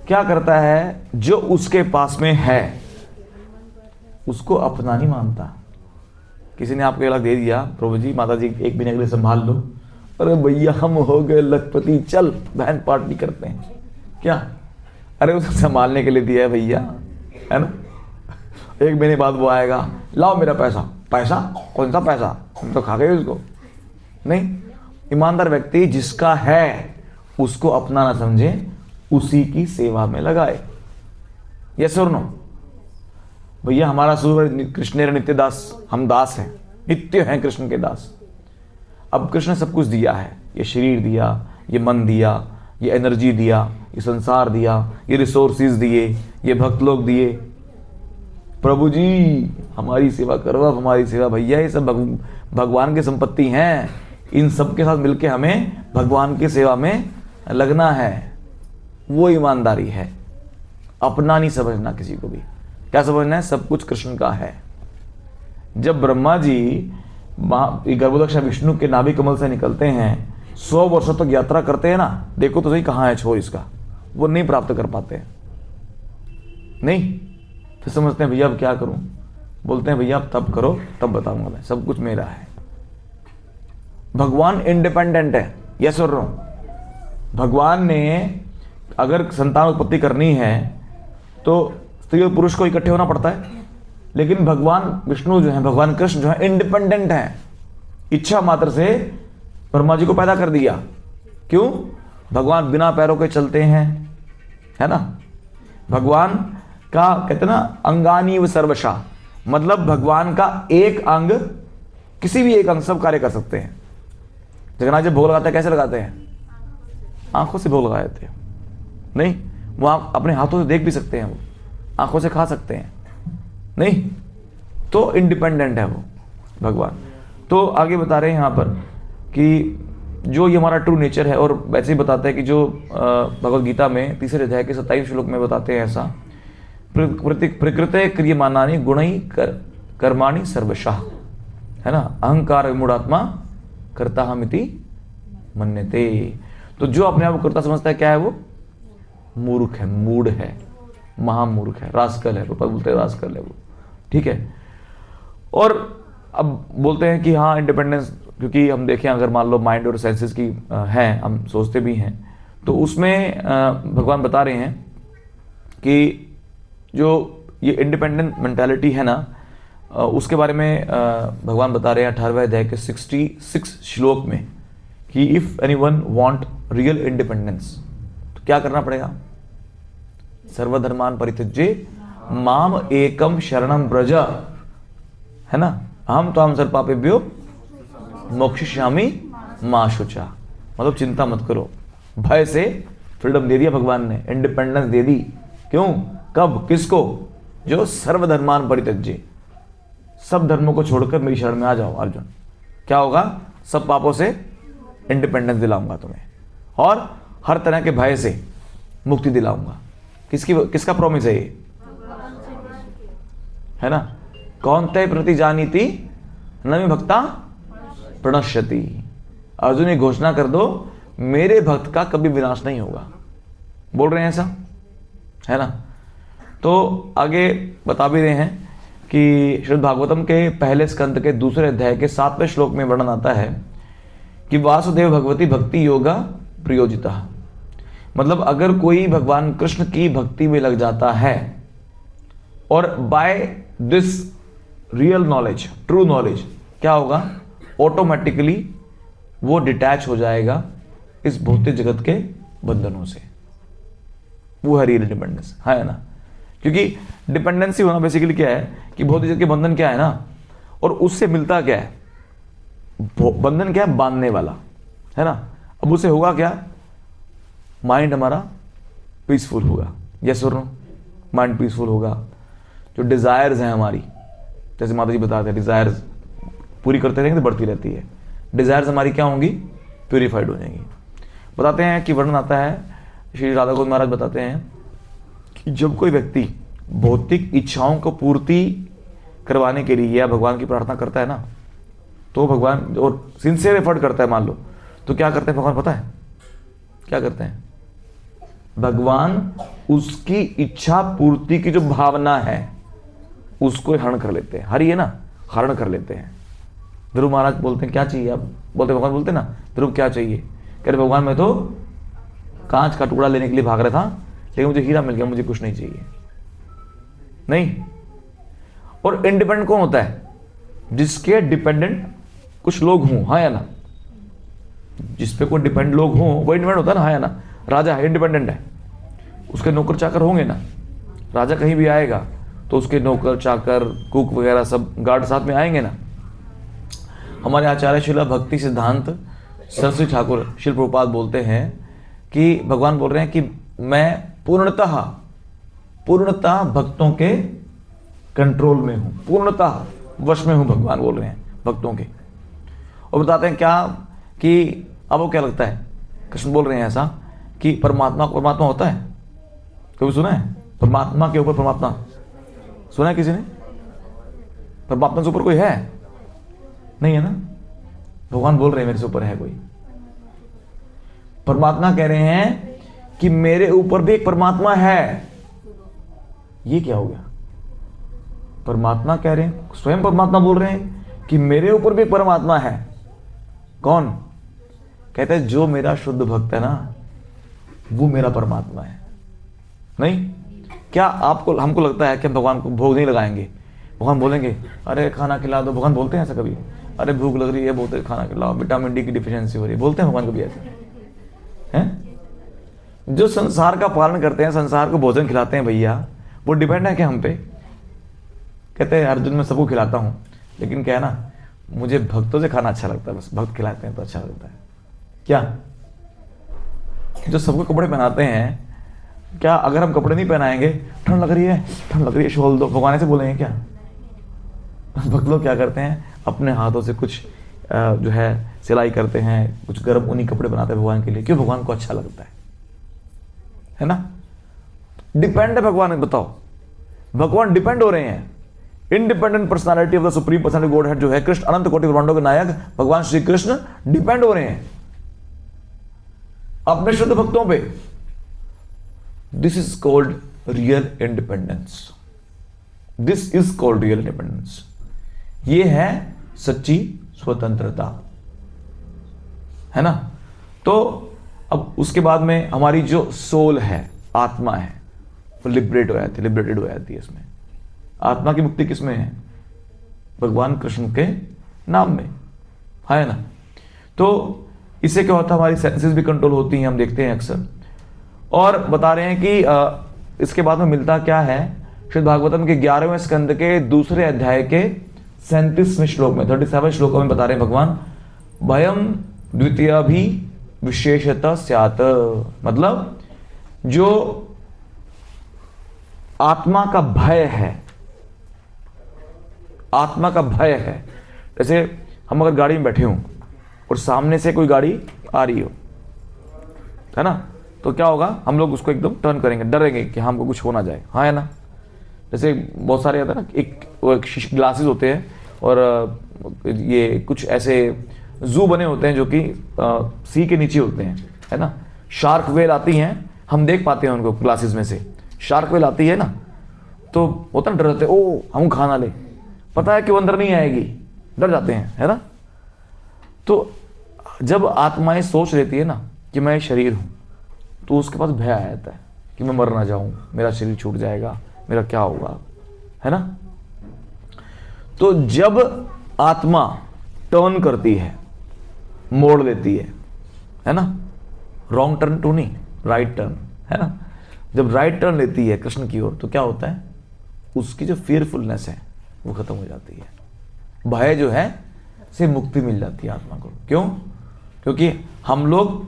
क्या करता है, जो उसके पास में है उसको अपना नहीं मानता। किसी ने आपको 1 लाख दे दिया, प्रभु जी माता जी 1 महीने के लिए संभाल लो, अरे भैया हम हो गए लखपति, चल बहन पार्टी करते हैं, क्या? अरे उसे संभालने के लिए दिया है भैया, है ना? 1 महीने बाद वो आएगा, लाओ मेरा पैसा। पैसा? कौन सा पैसा? हम तो खा गए उसको। नहीं, ईमानदार व्यक्ति जिसका है उसको अपना ना समझे, उसी की सेवा में लगाए। यस और नो? भैया हमारा स्वरूप कृष्ण नित्य दास, हम दास हैं, नित्य हैं कृष्ण के दास। अब कृष्ण सब कुछ दिया है, ये शरीर दिया, ये मन दिया, ये एनर्जी दिया, ये संसार दिया, ये रिसोर्सेज दिए, ये भक्त लोग दिए। प्रभु जी हमारी सेवा करो, अब हमारी सेवा भैया, ये सब भगवान की संपत्ति हैं, इन सब के साथ मिलके हमें भगवान की सेवा में लगना है। वो ईमानदारी है, अपना नहीं समझना किसी को भी। क्या समझना है? सब कुछ कृष्ण का है। जब ब्रह्मा जी गर्भोदक्ष विष्णु के नाभि कमल से निकलते हैं, 100 वर्षों तक यात्रा करते हैं ना, देखो तो सही कहाँ है छोर इसका, वो नहीं प्राप्त कर पाते हैं। नहीं, फिर समझते हैं भैया अब क्या करूं? बोलते हैं भैया अब तब करो, तब बताऊंगा मैं, सब कुछ मेरा है। भगवान इंडिपेंडेंट है, यस और नो? भगवान ने अगर संतान उत्पत्ति करनी है तो स्त्री और पुरुष को इकट्ठे होना पड़ता है, लेकिन भगवान विष्णु जो है, भगवान कृष्ण जो है, इंडिपेंडेंट है। इच्छा मात्र से ब्रह्मा जी को पैदा कर दिया। क्यों? भगवान बिना पैरों के चलते हैं, है ना? भगवान का कहते ना अंगानी व सर्वशा, मतलब भगवान का एक अंग, किसी भी एक अंग सब कार्य कर सकते हैं। जगन्नाथ जी भोग लगाते हैं, कैसे लगाते हैं? आंखों से भोग लगा देते हैं। नहीं, वो आप अपने हाथों से देख भी सकते हैं, वो आंखों से खा सकते हैं। नहीं, तो इंडिपेंडेंट है वो भगवान। तो आगे बता रहे हैं यहाँ पर कि जो ये हमारा ट्रू नेचर है, और वैसे ही बताते हैं कि जो भगवद गीता में 3 अध्याय के 27 श्लोक में बताते हैं ऐसा, प्रकृते क्रियमानानि गुणै कर्माणि सर्वशः, है ना? अहंकार विमूढ़ात्मा कर्ता हमिति मन्यते। तो जो अपने आप को कर्ता समझता है, क्या है वो? मूर्ख है, मूढ़ है। महामूर्ख है, रास्कल है, रूपा बोलते हैं रास्कल है वो, ठीक है। और अब बोलते हैं कि हाँ इंडिपेंडेंस, क्योंकि हम देखें अगर मान लो माइंड और सेंसेस की है, हम सोचते भी हैं, तो उसमें भगवान बता रहे हैं कि जो ये इंडिपेंडेंट मेंटालिटी है ना, उसके बारे में भगवान बता रहे हैं 18वें अध्याय के 66 श्लोक में कि if anyone want real independence तो क्या करना पड़ेगा? सर्वधर्मान परित्यज्य माम एकम शरणम ब्रज, है ना, अहम त्वां सर्वपापेभ्यो मोक्षयिष्यामि मा शुचा। मतलब चिंता मत करो, भय से फ्रीडम दे दिया भगवान ने, इंडिपेंडेंस दे दी। क्यों? कब? किसको? जो सर्वधर्मान परित्यज्य, सब धर्मों को छोड़कर मेरी शरण में आ जाओ अर्जुन। क्या होगा? सब पापों से इंडिपेंडेंस दिलाऊंगा तुम्हें और हर तरह के भय से मुक्ति दिलाऊंगा। किसका प्रॉमिस है ये? है ना, कौनते प्रति जानीति न मे भक्ता प्रणश्यति। अर्जुन ये घोषणा कर दो, मेरे भक्त का कभी विनाश नहीं होगा। बोल रहे हैं ऐसा, है ना। तो आगे बता भी रहे हैं कि श्रीमद् भागवतम के पहले स्कंद के दूसरे अध्याय के 7वें श्लोक में वर्णन आता है कि वासुदेव भगवती भक्ति योगा प्रयोजिता। मतलब अगर कोई भगवान कृष्ण की भक्ति में लग जाता है और by this real knowledge, true knowledge, क्या होगा? ऑटोमेटिकली वो डिटैच हो जाएगा इस भौतिक जगत के बंधनों से। वो है रियल इंडिपेंडेंस, है ना। क्योंकि डिपेंडेंसी होना बेसिकली क्या है कि भौतिक जगत के बंधन क्या है ना, और उससे मिलता क्या है? बंधन क्या है? बांधने वाला, है ना। अब उससे होगा क्या? माइंड हमारा पीसफुल होगा, यस और नो? माइंड पीसफुल होगा। जो डिजायर्स हैं हमारी, जैसे माता जी बताते हैं, डिजायर्स पूरी करते रहेंगे तो बढ़ती रहती है। डिजायर्स हमारी क्या होंगी? प्यूरिफाइड हो जाएंगी। बताते हैं कि वर्णन आता है, श्री राधा गोविंद महाराज बताते हैं कि जब कोई व्यक्ति भौतिक इच्छाओं को पूर्ति करवाने के लिए या भगवान की प्रार्थना करता है ना, तो भगवान और सिंसियर एफर्ट करता है मान लो, तो क्या करते हैं भगवान पता है? क्या करते हैं? भगवान उसकी इच्छा पूर्ति की जो भावना है उसको हरण कर लेते हैं। हरी है ना, हरण कर लेते हैं। ध्रुव महाराज बोलते हैं क्या चाहिए? आप बोलते भगवान बोलते ना, ध्रुव क्या चाहिए? कह रहे भगवान मैं तो कांच का टुकड़ा लेने के लिए भाग रहा था, लेकिन मुझे हीरा मिल गया, मुझे कुछ नहीं चाहिए। नहीं। और इंडिपेंडेंट कौन होता है? जिसके डिपेंडेंट कुछ लोग हों, हाँ या ना। जिस पे कोई डिपेंड लोग हों वो इंडिपेंडेंट होता है ना, हाँ या ना। राजा है, इंडिपेंडेंट है, उसके नौकर चाकर होंगे ना। राजा कहीं भी आएगा तो उसके नौकर चाकर कुक वगैरह सब गार्ड साथ में आएंगे ना। हमारे आचार्य शिला भक्ति सिद्धांत सरस्वती ठाकुर शिल प्रभुपाद बोलते हैं कि भगवान बोल रहे हैं कि मैं पूर्णतः भक्तों के कंट्रोल में हूं, पूर्णतः वश में हूं, भगवान बोल रहे हैं भक्तों के। और बताते हैं क्या कि अब वो क्या लगता है, कृष्ण बोल रहे हैं ऐसा कि परमात्मा होता है? कभी सुना है परमात्मा के ऊपर परमात्मा? सुना है किसी ने? परमात्मा से ऊपर कोई है? नहीं है ना। भगवान बोल रहे हैं मेरे से ऊपर है कोई। परमात्मा कह रहे हैं कि मेरे ऊपर भी एक परमात्मा है। ये क्या हो गया? परमात्मा कह रहे हैं, स्वयं परमात्मा बोल रहे हैं कि मेरे ऊपर भी एक परमात्मा है। कौन? कहते हैं जो मेरा शुद्ध भक्त है ना, वो मेरा परमात्मा है। नहीं? क्या आपको हमको लगता है कि हम भगवान को भोग नहीं लगाएंगे? भगवान बोलेंगे अरे खाना खिला दो। भगवान बोलते हैं ऐसा कभी? अरे भूख लग रही है, बोलते खाना खिलाओ, विटामिन डी की डिफिशियंसी हो रही है, बोलते हैं भगवान कभी ऐसा? हैं? जो संसार का पालन करते हैं, संसार को भोजन खिलाते हैं भैया, वो डिपेंड है क्या हम पे? कहते हैं अर्जुन मैं सबको खिलाता हूँ, लेकिन क्या है ना, मुझे भक्तों से खाना अच्छा लगता है, बस भक्त खिलाते हैं तो अच्छा लगता है। क्या जो सबको कपड़े पहनाते हैं, क्या अगर हम कपड़े नहीं पहनाएंगे, ठंड लग रही है शॉल दो, भगवान से बोलेंगे क्या? भक्त लोग क्या करते हैं, अपने हाथों से कुछ जो है सिलाई करते हैं, कुछ गर्म ऊनी कपड़े बनाते हैं भगवान के लिए। क्यों? भगवान को अच्छा लगता है ना। डिपेंड है भगवान। बताओ, भगवान डिपेंड हो रहे हैं। Independent personality of the supreme personality God head जो है कृष्ण, अनंत कोटि ब्रह्मांडों के नायक भगवान श्री कृष्ण डिपेंड हो रहे हैं अपने शुद्ध भक्तों पे। This is called real independence. This is called real independence. ये है सच्ची स्वतंत्रता, है ना। तो अब उसके बाद में हमारी जो सोल है, आत्मा है, वो लिबरेटेड हो जाती है। इसमें आत्मा की मुक्ति किसमें है? भगवान कृष्ण के नाम में, है ना। तो इससे क्या होता है, हमारी सेंसेस भी कंट्रोल होती हैं, हम देखते हैं अक्सर। और बता रहे हैं कि इसके बाद में मिलता क्या है, श्रीमद् भागवतम के 11वें स्कंद के दूसरे अध्याय के 37वें श्लोक में, 37 श्लोकों में बता रहे हैं भगवान, भयम द्वितीय भी विशेषतः स्यात्। मतलब जो आत्मा का भय है, आत्मा का भय है, जैसे हम अगर गाड़ी में बैठे हों और सामने से कोई गाड़ी आ रही हो, है ना, तो क्या होगा, हम लोग उसको एकदम टर्न करेंगे, डरेंगे कि हमको कुछ हो ना जाए, हाँ है ना। जैसे बहुत सारे आता है ना, एक ग्लासेस होते हैं और ये कुछ ऐसे जू बने होते हैं जो कि सी के नीचे होते हैं, है ना। शार्क वेल आती हैं, हम देख पाते हैं उनको ग्लासेस में से, शार्क वेल आती है ना, तो होता ना, डर जाते हैं, ओ हम खाना ले, पता है कि वो अंदर नहीं आएगी, डर जाते हैं, है ना। तो जब आत्माएं सोच लेती है ना कि मैं शरीर हूं, तो उसके पास भय आ जाता है कि मैं मर ना जाऊं, मेरा शरीर छूट जाएगा, मेरा क्या होगा, है ना। तो जब आत्मा टर्न करती है, मोड़ लेती है ना, रॉन्ग टर्न टू नहीं, राइट टर्न, है ना। जब राइट टर्न लेती है कृष्ण की ओर, तो क्या होता है, उसकी जो फियरफुलनेस है वो खत्म हो जाती है, भय जो है से मुक्ति मिल जाती है आत्मा को। क्यों? क्योंकि हम लोग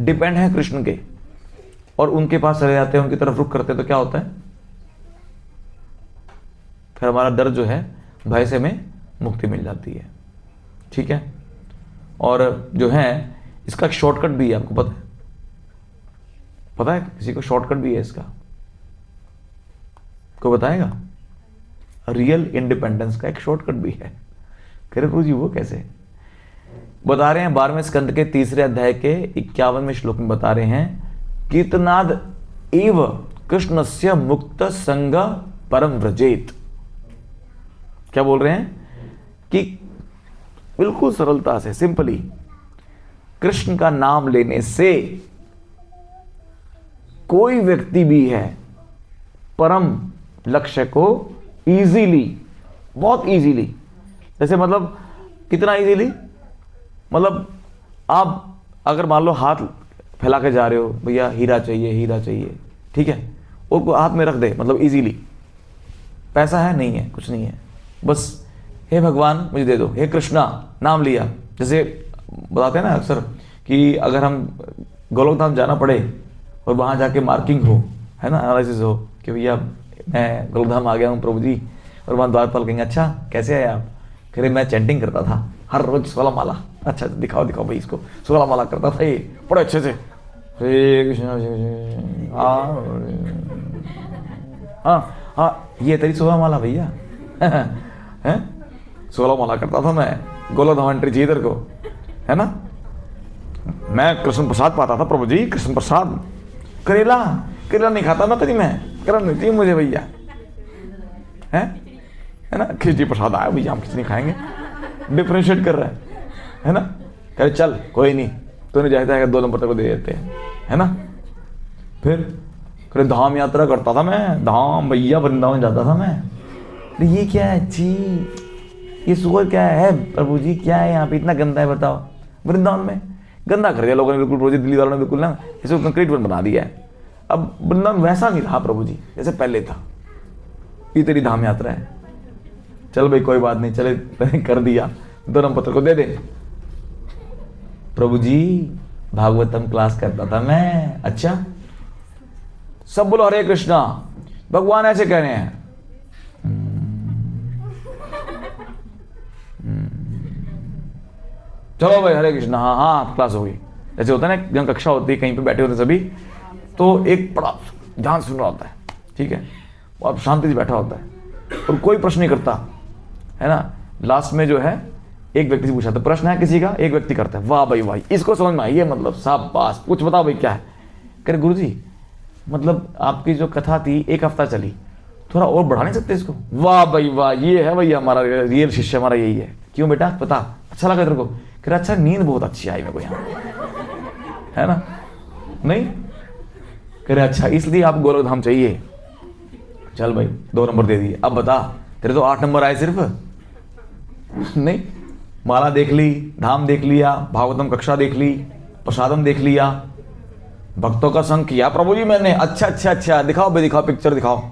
डिपेंड हैं कृष्ण के और उनके पास चले जाते हैं, उनकी तरफ रुख करते हैं, तो क्या होता है, फिर हमारा डर जो है, भय से हमें मुक्ति मिल जाती है, ठीक है। और जो है इसका एक शॉर्टकट भी है, आपको पता है? पता है किसी को शॉर्टकट भी है इसका? को बताएगा? रियल इंडिपेंडेंस का एक शॉर्टकट भी है। कह रहे जी वो कैसे? बता रहे हैं 12वें स्कंद के 3 अध्याय के 51वें श्लोक में बता रहे हैं, कीर्तनाद एव कृष्णस्य मुक्त संग परम व्रजेत। क्या बोल रहे हैं कि बिल्कुल सरलता से, सिंपली, कृष्ण का नाम लेने से कोई व्यक्ति भी है परम लक्ष्य को इजीली, बहुत इजीली, जैसे मतलब कितना इजीली, मतलब आप अगर मान लो हाथ फैला के जा रहे हो, भैया हीरा चाहिए, हीरा चाहिए, ठीक है, वो हाथ में रख दे, मतलब इजीली, पैसा है नहीं है, कुछ नहीं है, बस हे भगवान मुझे दे दो, हे कृष्णा, नाम लिया। जैसे बताते हैं ना अक्सर कि अगर हम गोलोक धाम जाना पड़े और वहाँ जाके मार्किंग हो, है ना, एनालिसिस हो कि भैया मैं गोलोक धाम आ गया हूँ प्रभु जी, और वहाँ द्वारपाल कहेंगे अच्छा कैसे आए आप? कह रहे मैं चैंटिंग करता था हर रोज 16 माला। अच्छा दिखाओ दिखाओ भाई इसको, 16 माला करता था ये बड़े अच्छे से, हरे कृष्ण, हाँ हाँ ये तेरी 16 माला भैया है, 16 माला करता था मैं, गोलोक धाम एंट्री चाहिए तेरे को, है ना। मैं कृष्ण प्रसाद पाता था प्रभु जी, कृष्ण प्रसाद, करेला करेला नहीं खाता मैं कभी, मैं करेला नहीं चाहिए मुझे भैया, है ना, खिचड़ी प्रसाद आया भैया, हम खिचड़ी खाएंगे, डिफ्रेंशिएट कर रहा है ना। कहे चल कोई नहीं, तूने चाहता है 2 नंबर तक को दे देते हैं, है ना। फिर करे धाम यात्रा करता था मैं, धाम भैया वृंदावन जाता था मैं। तो ये क्या है जी, ये सुअर क्या है प्रभु जी, क्या है यहाँ पे इतना गंदा है बताओ। वृंदावन में गंदा कर दिया लोगों ने बिल्कुल, प्रभु जी दिल्ली वालों ने बिल्कुल ना इसको कंक्रीट बना दिया है। अब वृंदावन वैसा नहीं रहा प्रभु जी जैसे पहले था। ये तेरी धाम यात्रा है, चल भाई कोई बात नहीं, चले कर दिया, 2 नंबर पत्र को दे दे। प्रभु जी भागवतम क्लास करता था मैं, अच्छा सब बोलो हरे कृष्णा, भगवान ऐसे कह रहे हैं, चलो भाई हरे कृष्णा, हाँ हाँ क्लास होगी। जैसे होता है ना जब कक्षा होती है कहीं पे बैठे होते सभी, तो एक बड़ा ध्यान सुन रहा होता है, ठीक है, वो अब शांति से बैठा होता है और कोई प्रश्न नहीं करता, है ना। लास्ट में जो है एक व्यक्ति से पूछा था, प्रश्न है किसी का, एक व्यक्ति करता है, वाह भाई वाह इसको समझ में आई है, मतलब शाबाश, कुछ बताओ भाई क्या है। कह रहे गुरु जी मतलब आपकी जो कथा थी 1 हफ्ता चली, थोड़ा और बढ़ा नहीं सकते इसको? वाह भाई वाह, ये है भैया हमारा रियल शिष्य, हमारा यही है। क्यों बेटा, पता अच्छा लगा तेरे को? कह रहा अच्छा नींद बहुत अच्छी आई मेरे को यहाँ, है ना? नहीं कह रहे अच्छा इसलिए आप गोरखधाम चाहिए। चल भाई 2 नंबर दे दिए। अब बता, तेरे तो 8 नंबर आए सिर्फ। नहीं, माला देख ली, धाम देख लिया, भागवतम कक्षा देख ली, प्रसादम देख लिया, भक्तों का संग किया प्रभु जी मैंने। अच्छा अच्छा अच्छा, दिखाओ भाई दिखाओ, पिक्चर दिखाओ।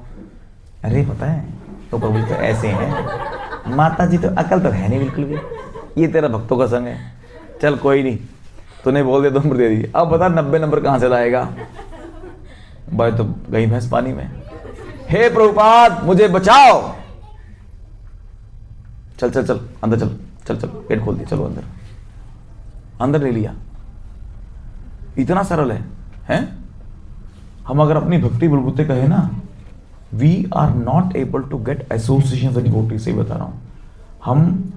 अरे पता है तो प्रभु जी तो ऐसे हैं, माता जी तो अकल तो है नहीं बिल्कुल भी, ये तेरा भक्तों का संग है। चल कोई नहीं, तूने बोल दिया 2 नंबर दे दिए। अब बता 90 नंबर कहाँ से लाएगा भाई? तो गई भैंस पानी में। हे प्रभुपाद मुझे बचाओ। चल चल चल अंदर चल, चल चल गेट खोल दिया, चलो अंदर। अंदर ले लिया। इतना सरल है? हम अगर अपनी भक्ति बलबूते कहे ना, we are not able to get association with devotee. से बता रहा हूं हम,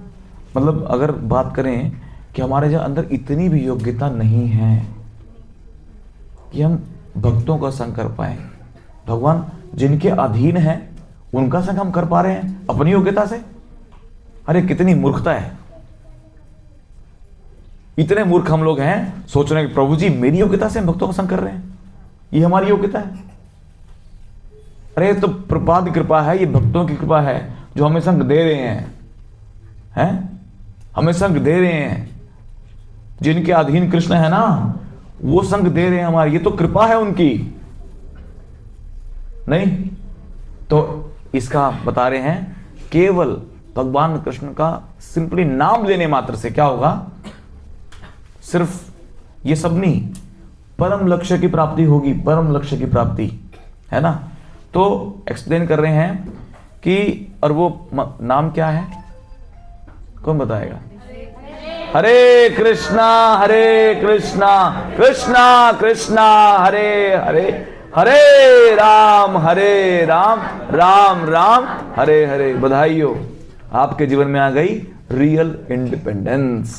मतलब अगर बात करें कि हमारे जो अंदर इतनी भी योग्यता नहीं है कि हम भक्तों का संग कर पाए। भगवान जिनके अधीन है उनका संग हम कर पा रहे हैं अपनी योग्यता से? अरे कितनी मूर्खता है। इतने मूर्ख हम लोग हैं, सोच रहे हैं कि प्रभु जी मेरी योग्यता से हम भक्तों का संग कर रहे हैं, ये हमारी योग्यता है। अरे तो प्रपाद की कृपा है, ये भक्तों की कृपा है जो हमें संग दे रहे हैं, हमें संग दे रहे हैं। जिनके अधीन कृष्ण है ना, वो संग दे रहे हैं हमारी, ये तो कृपा है उनकी। नहीं तो इसका बता रहे हैं, केवल भगवान कृष्ण का सिंपली नाम लेने मात्र से क्या होगा? सिर्फ ये सब नहीं, परम लक्ष्य की प्राप्ति होगी, परम लक्ष्य की प्राप्ति, है ना? तो एक्सप्लेन कर रहे हैं कि, और वो नाम क्या है, कौन बताएगा? हरे कृष्णा कृष्णा कृष्णा हरे हरे, हरे राम राम राम हरे हरे। बधाई हो, आपके जीवन में आ गई रियल इंडिपेंडेंस।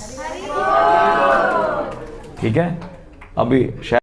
ठीक है, अभी शायद